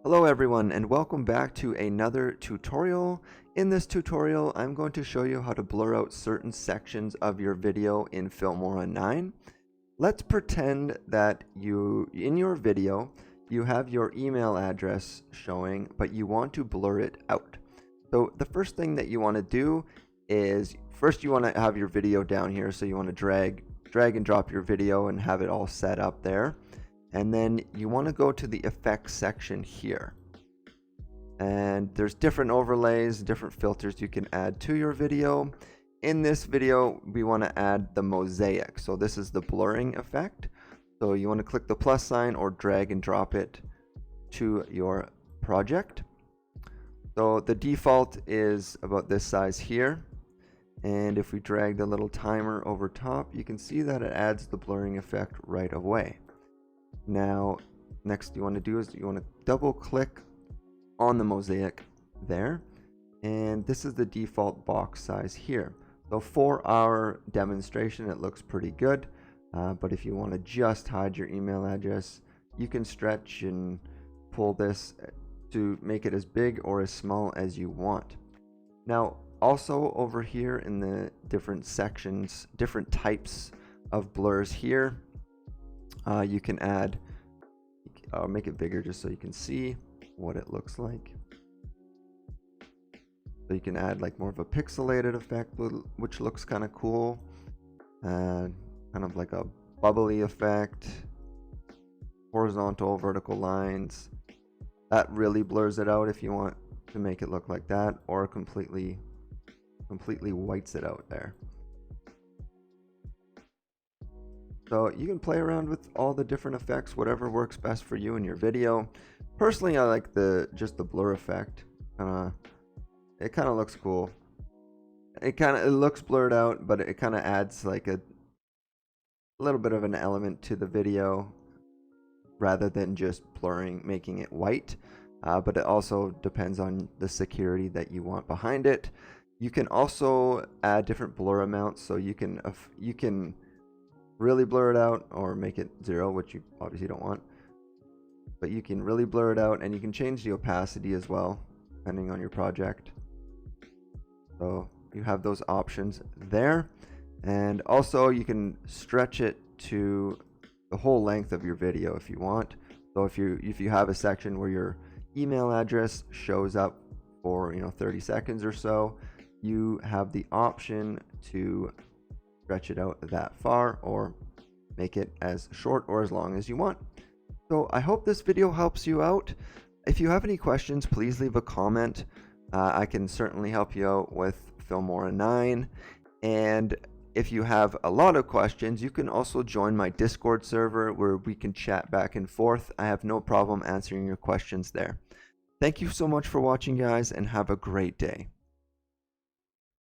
Hello everyone and welcome back to another tutorial. In this tutorial I'm going to show you how to blur out certain sections of your video in Filmora 9. Let's pretend that in your video you have your email address showing, but you want to blur it out. So the first thing that you want to do is first you want to have your video down here, so you want to drag and drop your video and have it all set up there. And then you want to go to the effects section here, and there's different overlays, different filters you can add to your video. In this video we want to add the mosaic, so this is the blurring effect. So you want to click the plus sign or drag and drop it to your project. So the default is about this size here, and if we drag the little timer over top, you can see that it adds the blurring effect right away. Now, next you want to do is you want to double click on the mosaic there, and this is the default box size here. So for our demonstration it looks pretty good, but if you want to just hide your email address, you can stretch and pull this to make it as big or as small as you want. Now also over here in the different sections, different types of blurs here, you can add, I'll make it bigger just so you can see what it looks like. So you can add like more of a pixelated effect, which looks kind of cool, kind of like a bubbly effect, horizontal, vertical lines. That really blurs it out if you want to make it look like that, or completely whites it out there. So you can play around with all the different effects, whatever works best for you in your video. Personally, I like just the blur effect. It kind of looks cool. It looks blurred out, but it kind of adds like a little bit of an element to the video rather than just blurring, making it white. But it also depends on the security that you want behind it. You can also add different blur amounts, so you can really blur it out or make it 0, which you obviously don't want, but you can really blur it out, and you can change the opacity as well depending on your project. So you have those options there, and also you can stretch it to the whole length of your video if you want. So if you have a section where your email address shows up for 30 seconds or so, you have the option to stretch it out that far or make it as short or as long as you want. So I hope this video helps you out. If you have any questions, please leave a comment. I can certainly help you out with Filmora 9. And if you have a lot of questions, you can also join my Discord server where we can chat back and forth. I have no problem answering your questions there. Thank you so much for watching, guys, and have a great day.